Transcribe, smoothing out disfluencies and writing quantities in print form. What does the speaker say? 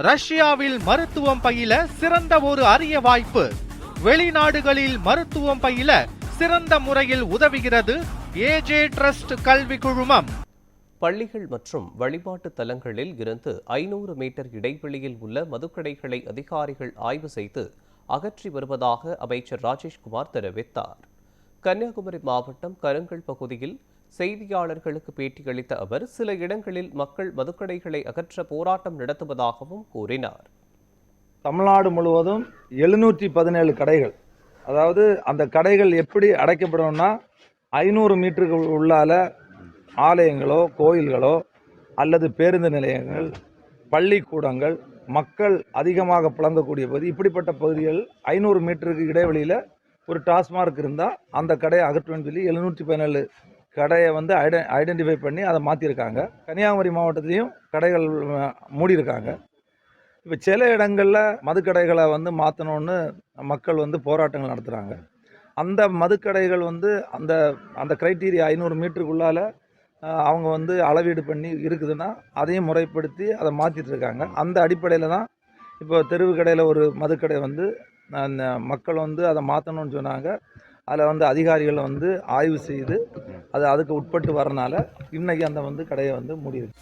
ரஷ்யாவில் மருத்துவம் பயில சிறந்த ஒரு அரிய வாய்ப்பு. வெளிநாடுகளில் மருத்துவம் பயில சிறந்த முறையில் உதவுகிறது ஏஜே ட்ரஸ்ட் கல்வி குழுமம். பள்ளிகள் மற்றும் வழிபாட்டு தலங்களில் இருந்து 500 மீட்டர் இடைவெளியில் உள்ள மதுக்கடைகளை அதிகாரிகள் ஆய்வு செய்து அகற்றி வருவதாக அமைச்சர் ராஜேஷ்குமார் தெரிவித்தார். கன்னியாகுமரி மாவட்டம் கருங்கல் பகுதியில் செய்தியாளர்களுக்கு பேட்டியளித்த அவர் சில இடங்களில் மக்கள் மதுக்கடைகளை அகற்ற போராட்டம் நடத்துவதாகவும் கூறினார். தமிழ்நாடு முழுவதும் 717 கடைகள், அதாவது அந்த கடைகள் எப்படி அடைக்கப்படணும்னா 500 மீட்டருக்கு உள்ளால ஆலயங்களோ கோயில்களோ அல்லது பேருந்து நிலையங்கள், பள்ளிக்கூடங்கள், மக்கள் அதிகமாக புழங்கக்கூடிய பகுதி, இப்படிப்பட்ட பகுதிகள் 500 மீட்டருக்கு இடைவெளியில் ஒரு டாஸ்மார்க் இருந்தால் அந்த கடையை அகற்றுவேன்னு சொல்லி 717 கடையை வந்து ஐடென்டிஃபை பண்ணி அதை மாற்றிருக்காங்க. கன்னியாகுமரி மாவட்டத்திலையும் கடைகள் மூடியிருக்காங்க. இப்போ சில இடங்களில் மதுக்கடைகளை வந்து மாற்றணுன்னு மக்கள் வந்து போராட்டங்கள் நடத்துகிறாங்க. அந்த மதுக்கடைகள் வந்து அந்த அந்த க்ரைட்டீரியா 500 மீட்டருக்குள்ளால் அவங்க வந்து அளவீடு பண்ணி இருக்குதுன்னா அதையும் முறைப்படுத்தி அதை மாற்றிட்டு இருக்காங்க. அந்த அடிப்படையில் தான் இப்போ தெருவு கடையில் ஒரு மதுக்கடை வந்து மக்கள் வந்து அதை மாற்றணும்னு சொன்னாங்க. அதில் வந்து அதிகாரிகள் வந்து ஆய்வு செய்து அது அதுக்கு உட்பட்டு வரனால இன்னைக்கு அந்த வந்து கடையை வந்து மூடியிருக்கு.